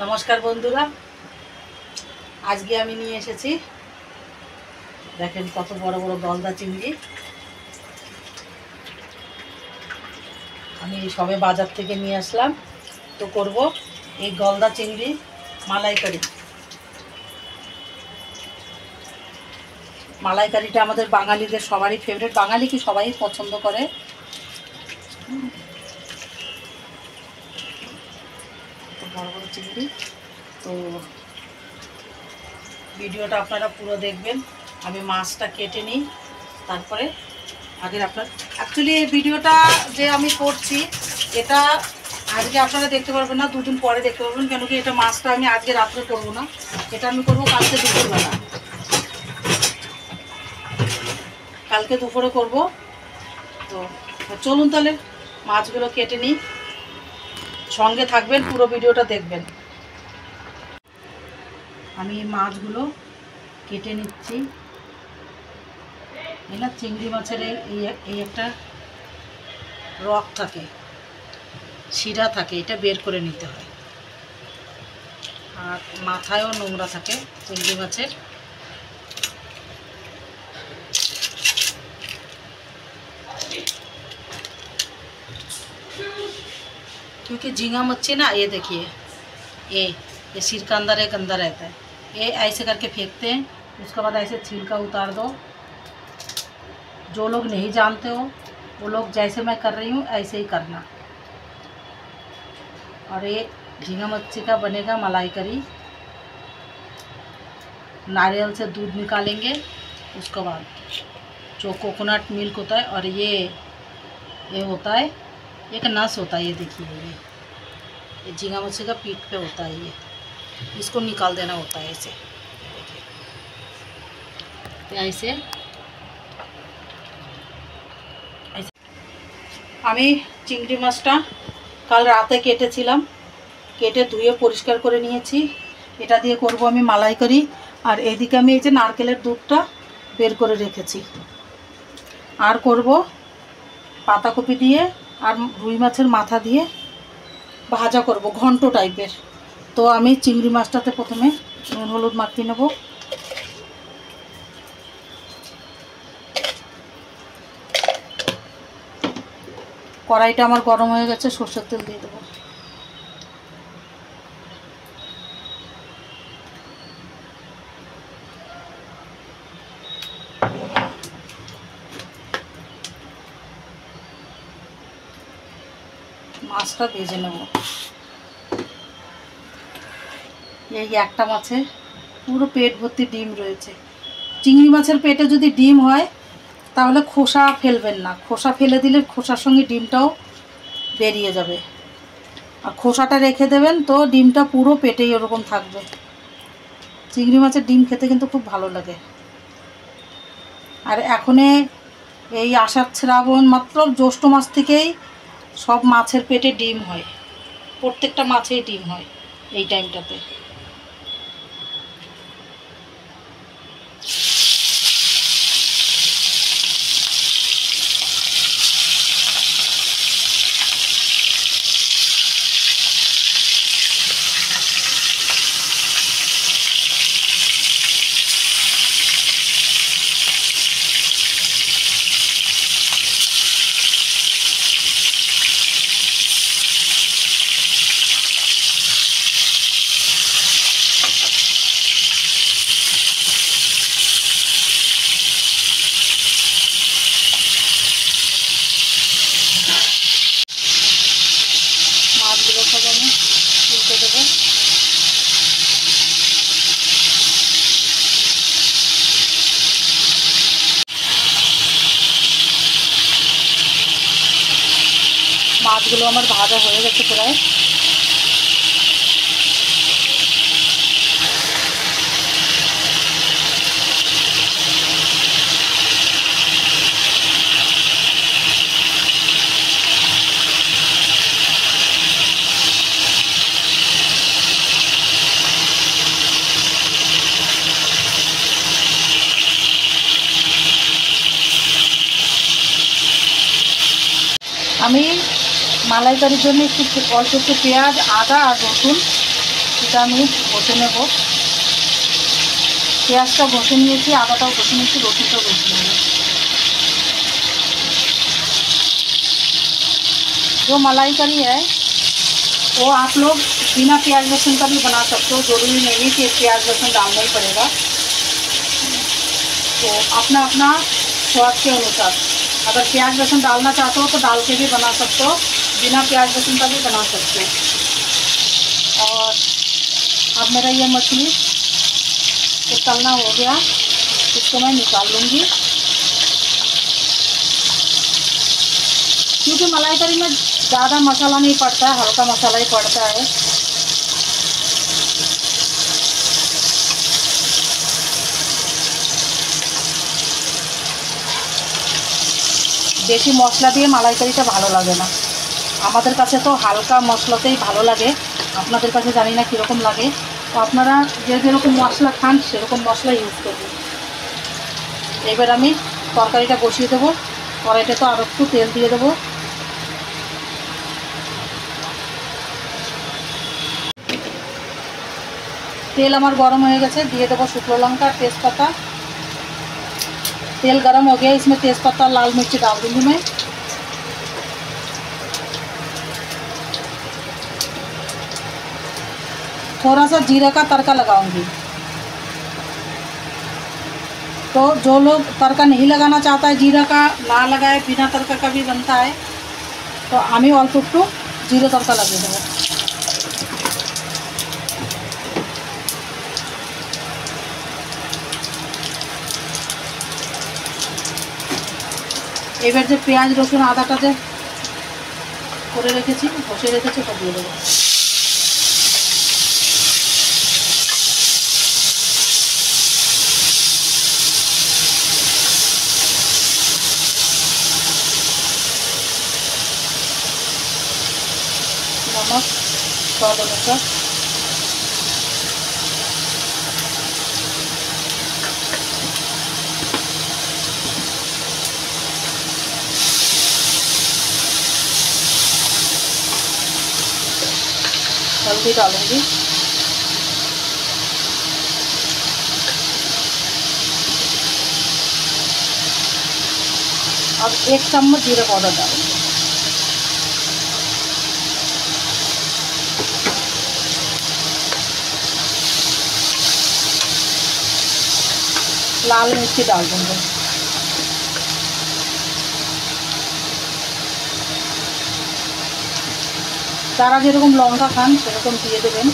নমস্কার বন্ধুরা, আজকে আমি নিয়ে এসেছি, দেখেন কত বড় বড় গলদা চিংড়ি। আমি সবে বাজার থেকে নিয়ে আসলাম, তো করব এই গলদা চিংড়ি মালাইকারি। মালাইকারিটা আমাদের বাঙালিদের সবারই ফেভারিট, বাঙালি কি সবাই পছন্দ করে। বড় বড় চিংড়ি, তো ভিডিওটা আপনারা পুরো দেখবেন। আমি মাছটা কেটে নিই, তারপরে আগের আপনার অ্যাকচুয়ালি এই ভিডিওটা যে আমি করছি এটা আজকে আপনারা দেখতে পারবেন না, দুদিন পরে দেখতে পারবেন। কেন কি এটা মাছটা আমি আজকে রাত্রে করবো না, এটা আমি করবো কালকে দুপুরবেলা, কালকে দুপুরে করব। তো চলুন তাহলে মাছগুলো কেটে নিই, সঙ্গে থাকবেন, পুরো ভিডিওটা দেখবেন। আমি মাছগুলো কেটে নিচ্ছি। এই না চিংড়ি মাছের এই একটা রক থাকে, শিরা থাকে, এটা বের করে নিতে হয়। আর মাথায়ও নোংরা থাকে চিংড়ি মাছের। क्योंकि झींगा मच्छी ना, ये देखिए ये सिर का अंदर एक अंदर रहता है, ये ऐसे करके फेंकते हैं, उसके बाद ऐसे छिलका उतार दो। जो लोग नहीं जानते हो वो लोग जैसे मैं कर रही हूँ ऐसे ही करना। और ये झींगा मच्छी का बनेगा मलाई करी। नारियल से दूध निकालेंगे, उसके बाद जो कोकोनट मिल्क होता है, और ये होता है एक नस होता है, ये देखिए ये झींगा मच्छी का पीठ पे होता है, ये इसको निकाल देना होता है ऐसे। ऐसे আমি চিংড়ি মাছটা কাল রাতে কেটেছিলাম, কেটে ধুয়ে পরিষ্কার করে নিয়েছি। এটা দিয়ে করব আমি মালাইকারি। আর এইদিকে আমি এই যে নারকেলের দুধটা বের করে রেখেছি। আর করব পাতাকপি দিয়ে আর রুই মাছের মাথা দিয়ে ভাজা করব, ঘন্ট টাইপের। তো আমি চিংড়ি মাছটাতে প্রথমে নুন হলুদ মাখিয়ে নেব। কড়াইটা আমার গরম হয়ে গেছে, সরষের তেল দিয়ে দেবো। মাছটা ভেজে নেব। এই একটা মাছে পুরো পেট ভর্তি ডিম রয়েছে। চিংড়ি মাছের পেটে যদি ডিম হয় তাহলে খোসা ফেলবেন না, খোসা ফেলে দিলে খোসার সঙ্গে ডিমটাও বেরিয়ে যাবে। আর খোসাটা রেখে দেবেন, তো ডিমটা পুরো পেটেই ওরকম থাকবে। চিংড়ি মাছের ডিম খেতে কিন্তু খুব ভালো লাগে। আর এখনে এই আষাঢ় শ্রাবণ মাত্র জ্যৈষ্ঠ মাস থেকেই সব মাছের পেটে ডিম হয়, প্রত্যেকটা মাছেই ডিম হয় এই টাইমটাতে। মাছগুলো সব আমি তুলতে দেবো। মাছগুলো আমার ভাজা হয়ে গেছে প্রায়। আমি মালাইকারির জন্য একটু অল্প একটু পেঁয়াজ, আদা আর রসুন রুটিটা আমি ঘষে নেব। পেঁয়াজটা ঘষে নিয়েছি, আদাটাও ঘষে নিয়েছি, রসুনটাও ঘষে নেব। जो मलाई करी है वो आप लोग बिना प्याज लहसुन का भी बना सकते हो, ज़रूरी नहीं कि प्याज लहसुन डालना ही पड़ेगा। तो अपना अपना स्वाद के अनुसार अगर प्याज लहसुन डालना चाहते हो तो डाल के भी बना सकते हो, बिना प्याज लहसुन का भी बना सकते हो। और अब मेरा ये मछली तो तलना हो गया, इसको मैं निकाल लूँगी। क्योंकि मलाई करी में ज़्यादा मसाला नहीं पड़ता है, हल्का मसाला ही पड़ता है। বেশি মশলা দিয়ে মালাইকারিটা ভালো লাগে না, আমাদের কাছে তো হালকা মশলাতেই ভালো লাগে, আপনাদের কাছে জানি না কীরকম লাগে। তো আপনারা যে যেরকম মশলা খান সেরকম মশলা ইউজ করবেন। এবার আমি তরকারিটা বসিয়ে দেবো। কড়াইতে তো আরও একটু তেল দিয়ে দেবো। তেল আমার গরম হয়ে গেছে, দিয়ে দেবো শুকনো लौंगा, तेज़पत्ता। तेल गरम हो गया, इसमें तेज़पत्ता लाल मिर्ची डाल दूँगी मैं। थोड़ा सा जीरा का तड़का लगाऊंगी। तो जो लोग तड़का नहीं लगाना चाहता है, जीरा का ना लगाए, बिना तड़का का भी बनता है, तो আমি অল্প একটু জিরে তড়কা লাগিয়ে দেবো। এবার যে পেঁয়াজ রসুন আদাটা যে করে রেখেছি, ঘষে রেখেছি, ওটা দিয়ে দেবো। नमक स्वाद अनुसार। हल्दी डालूंगी। अब 1 चम्मच जीरा पाउडर डालूंगी। लाल मिर्ची डाल दूँगी। যারা যেরকম লঙ্কা খান সেরকম দিয়ে দেবেন,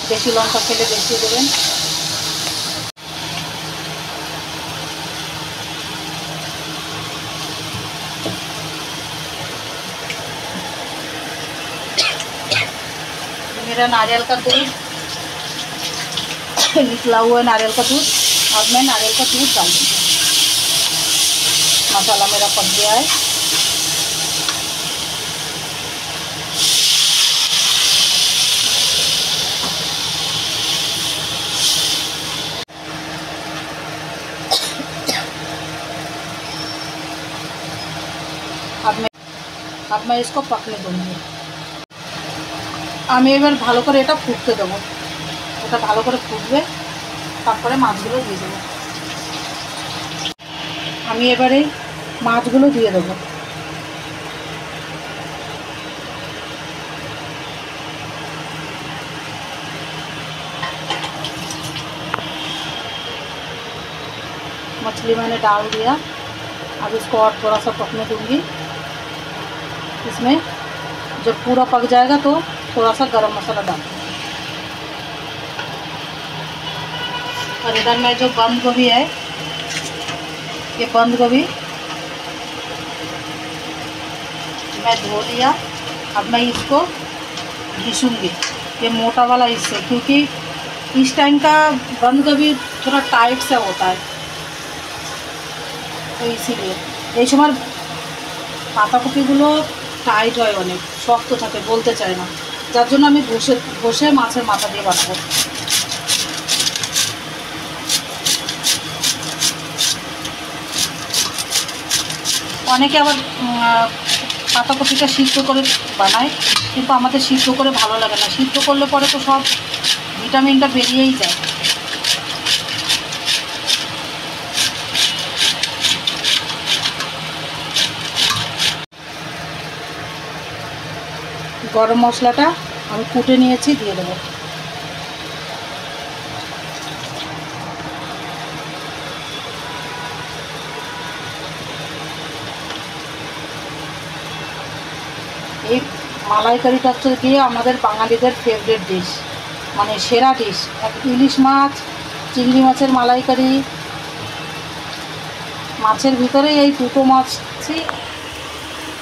বেশি লঙ্কা খেলে বেশি দেবেন। मेरा नारियल का दूध निकला हुआ है, नारियल का दूध। अब मैं नारियल का दूध डाल दूँगी। मसाला मेरा पक गया है। अब मैं इसको पकने दूँगी। আমি এবার ভালো করে এটা ফুটতে দেবো। এটা ভালো করে ফুটবে, তারপরে মাছগুলো দিয়ে দেবো। আমি এবারে মাছগুলো দিয়ে দেবো। मछली मैंने डाल दिया। अब इसको और थोड़ा सा पकने दूँगी। इसमें जब पूरा पक जाएगा तो थोड़ा सा गरम मसाला डाल दूँगी। और इधर में जो बंद गोभी है, ये बंद गोभी मैं धो लिया। अब मैं इसको घिसूँगी, ये मोटा वाला इससे, क्योंकि इस टाइम का बंद गोभी थोड़ा टाइट सा होता है, तो इसीलिए এই সময় পাতাকপিগুলো টাইট হয়, অনেক শক্ত থাকে, বলতে চায় না, যার জন্য আমি ঘষে মাছের মাথা দিয়ে বাটবো। অনেকে আবার পাতাকপিটা সিদ্ধ করে বানাই, কিন্তু আমাদের সিদ্ধ করে ভালো লাগে না। সিদ্ধ করলে পরে তো সব ভিটামিনটা বেরিয়েই যায়। গরম মশলাটা আমি কুটে নিয়েছি, দিয়ে দেবো। এই মালাইকারিটা হচ্ছে গিয়ে আমাদের বাঙালিদের ফেভারিট ডিশ, মানে সেরা ডিশ। ইলিশ মাছ, চিংড়ি মাছের মালাইকারি, মাছের ভিতরে এই দুটো মাছই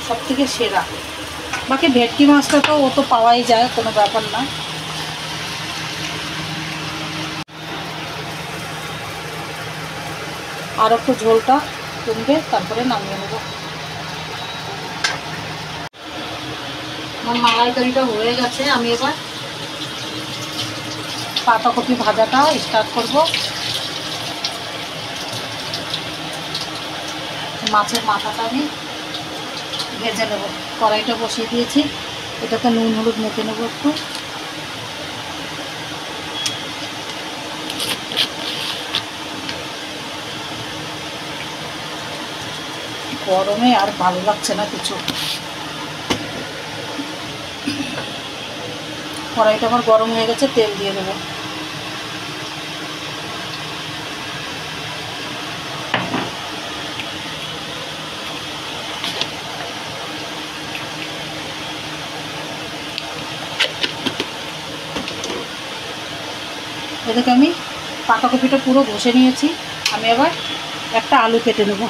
সব থেকে সেরা। বাকি ভেটকি মাছটা তো ও তো পাওয়াই যায়, কোনো ব্যাপার না। আর একটু ঝোলটা কমবে, তারপরে নামিয়ে নেব। আমার মালাইকারিটা হয়ে গেছে, আমি এবার পাতাকপি ভাজাটা স্টার্ট করব। মাছের মাথাটা আমি ভেজে নেব। কড়াইটা বসিয়ে দিয়েছি, এটাতে নুন হলুদ মেখে নেব একটু। গরমে আর ভালো লাগছে না কিছু। কড়াইটা আমার গরম হয়ে গেছে, তেল দিয়ে দেবো। এদিকে আমি পাতাকপিটা পুরো ঘষে নিয়েছি, আমি আবার একটা আলু কেটে নেব।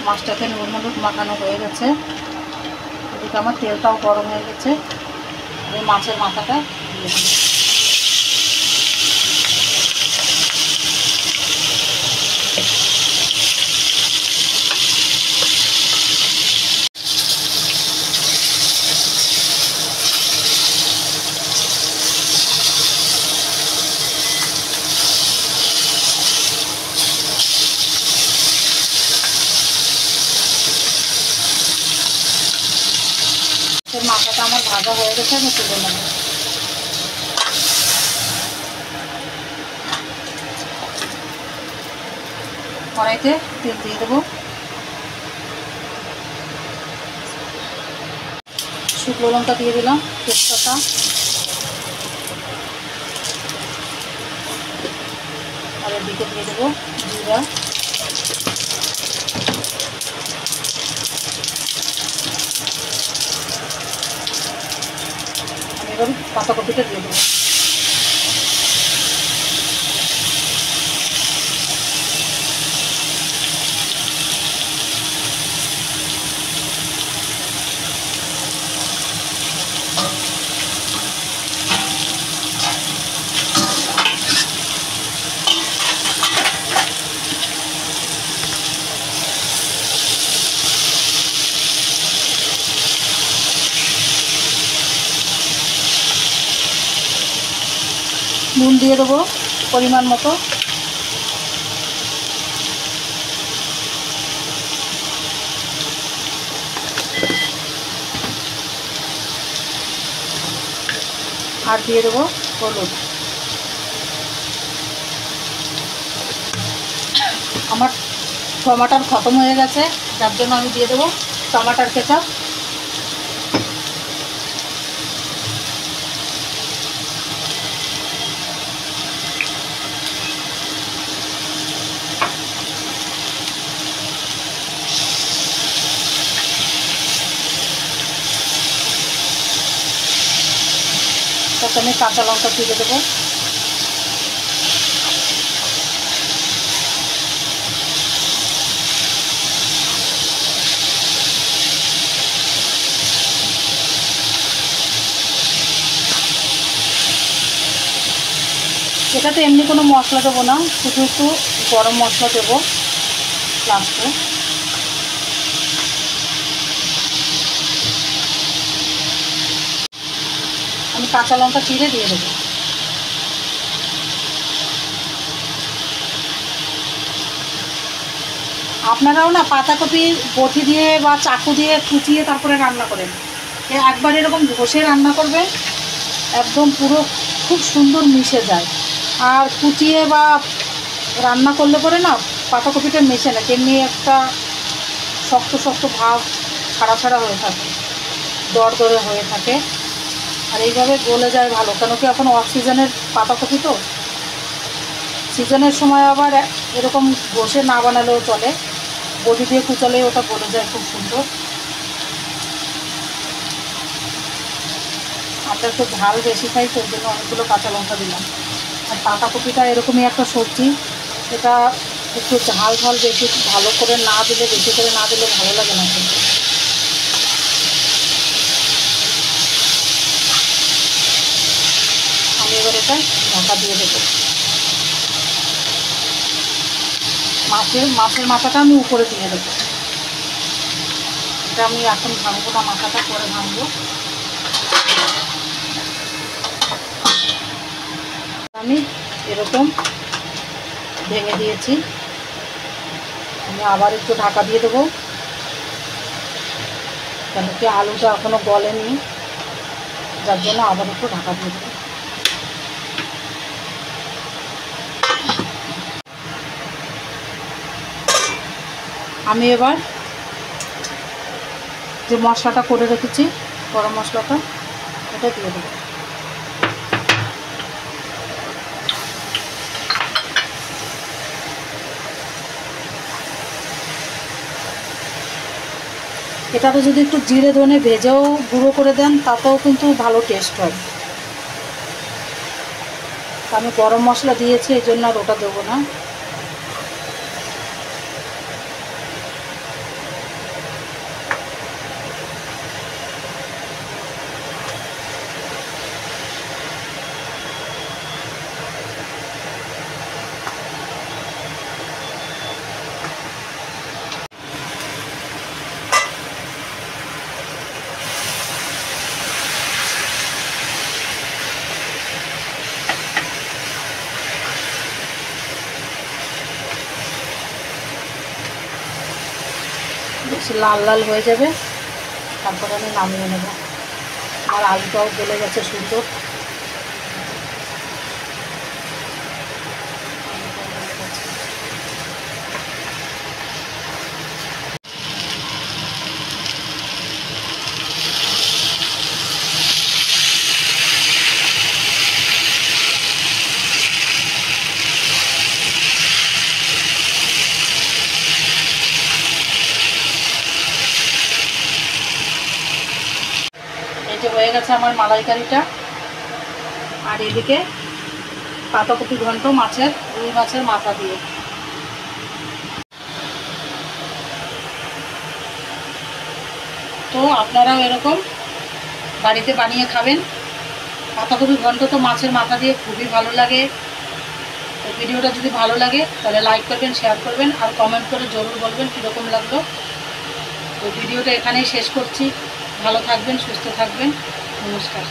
মাছটাতে নুন হলুদ মাখানো হয়ে গেছে, এদিকে আমার তেলটাও গরম হয়ে গেছে। আমি মাছের মাথাটা দিয়ে দেব। মাথাটা আমার ভাজা হয়ে গেছে, আমি তুলে নেব। কড়াইতে তেল দিয়ে দেবো। শুকনো লঙ্কা দিয়ে দিলাম, তেজপাতা, আর এদিকে দিয়ে দেবো জিরা। আমি এবার পাতাকপিটা দিয়ে দেবো। নুন দিয়ে দেবো পরিমাণ মতো। আর দিয়ে দেবো হলুদ। আমার টমাটার খতম হয়ে গেছে, যার জন্য আমি দিয়ে দেবো টমাটার কেচাপ। তাতে আমি কাঁচা লঙ্কা দিয়ে দেবো। এটাতে এমনি কোনো মশলা দেবো না, শুধু একটু গরম মশলা দেবো লাস্টে। আমি কাঁচা লঙ্কা চিড়ে দিয়ে দেবো। আপনারাও না পাতাকপি বটি দিয়ে বা চাকু দিয়ে কুচিয়ে তারপরে রান্না করেন, একবার এরকম ঘষে রান্না করবেন, একদম পুরো খুব সুন্দর মিশে যায়। আর কুচিয়ে বা রান্না করলে পরে না পাতাকপিটা মেশে না, তেমনি একটা শক্ত শক্ত ভাব ছাড়া ছাড়া হয়ে থাকে, দরদরে হয়ে থাকে। আর এইভাবে গলে যায় ভালো, কেন কি এখন অফ সিজনের পাতাকপি তো, সিজনের সময় আবার এরকম ঘষে না বানালেও চলে, বটি দিয়ে কুচালেই ওটা গলে যায় খুব সুন্দর। আমরা একটু ঝাল বেশি খাই, তো জন্য অনেকগুলো কাঁচা লঙ্কা দিলাম। আর পাতাকপিটা এরকমই একটা সবজি, এটা একটু ঝাল ঝাল বেশি ভালো করে না দিলে, বেশি করে না দিলে ভালো লাগে না কিন্তু। আমি এবার এটা ঢাকা দিয়ে দেবো। মাছের মাথাটা আমি উপরে দিয়ে দেবো, এটা আমি এখন ভাঙবো না, মাথাটা পরে ভাঙবো। আমি এরকম ভেঙে দিয়েছি, আমি আবার একটু ঢাকা দিয়ে দেবো, কেন কি আলুটা এখনও গলেনি, যার জন্য আবার একটু ঢাকা দিয়ে দেবো। আমি এবার যে মশলাটা করে রেখেছি, গরম মশলাটা, এটা দিয়ে দেবো। এটাতে যদি একটু জিরে ধনে ভেজেও গুঁড়ো করে দেন, তাতেও কিন্তু ভালো টেস্ট হয়। আমি গরম মশলা দিয়েছি, এই জন্য আর ওটা দেবো না। বেশি লাল লাল হয়ে যাবে, তারপরে আমি নামিয়ে নেব। আর আলুটাও গলে গেছে সুন্দর। এই যে হয়ে গেছে আমার মালাইকারিটা। আর এদিকে পাতাকপি ঘন্ট রুই মাছের মাথা দিয়ে। তো আপনারাও এরকম বাড়িতে বানিয়ে খাবেন। পাতাকপি ঘন্ট তো মাছের মাথা দিয়ে খুবই ভালো লাগে। তো ভিডিওটা যদি ভালো লাগে তাহলে লাইক করবেন, শেয়ার করবেন, আর কমেন্ট করে জরুর বলবেন কীরকম লাগলো। তো ভিডিওটা এখানেই শেষ করছি। ভালো থাকবেন, সুস্থ থাকবেন, নমস্কার।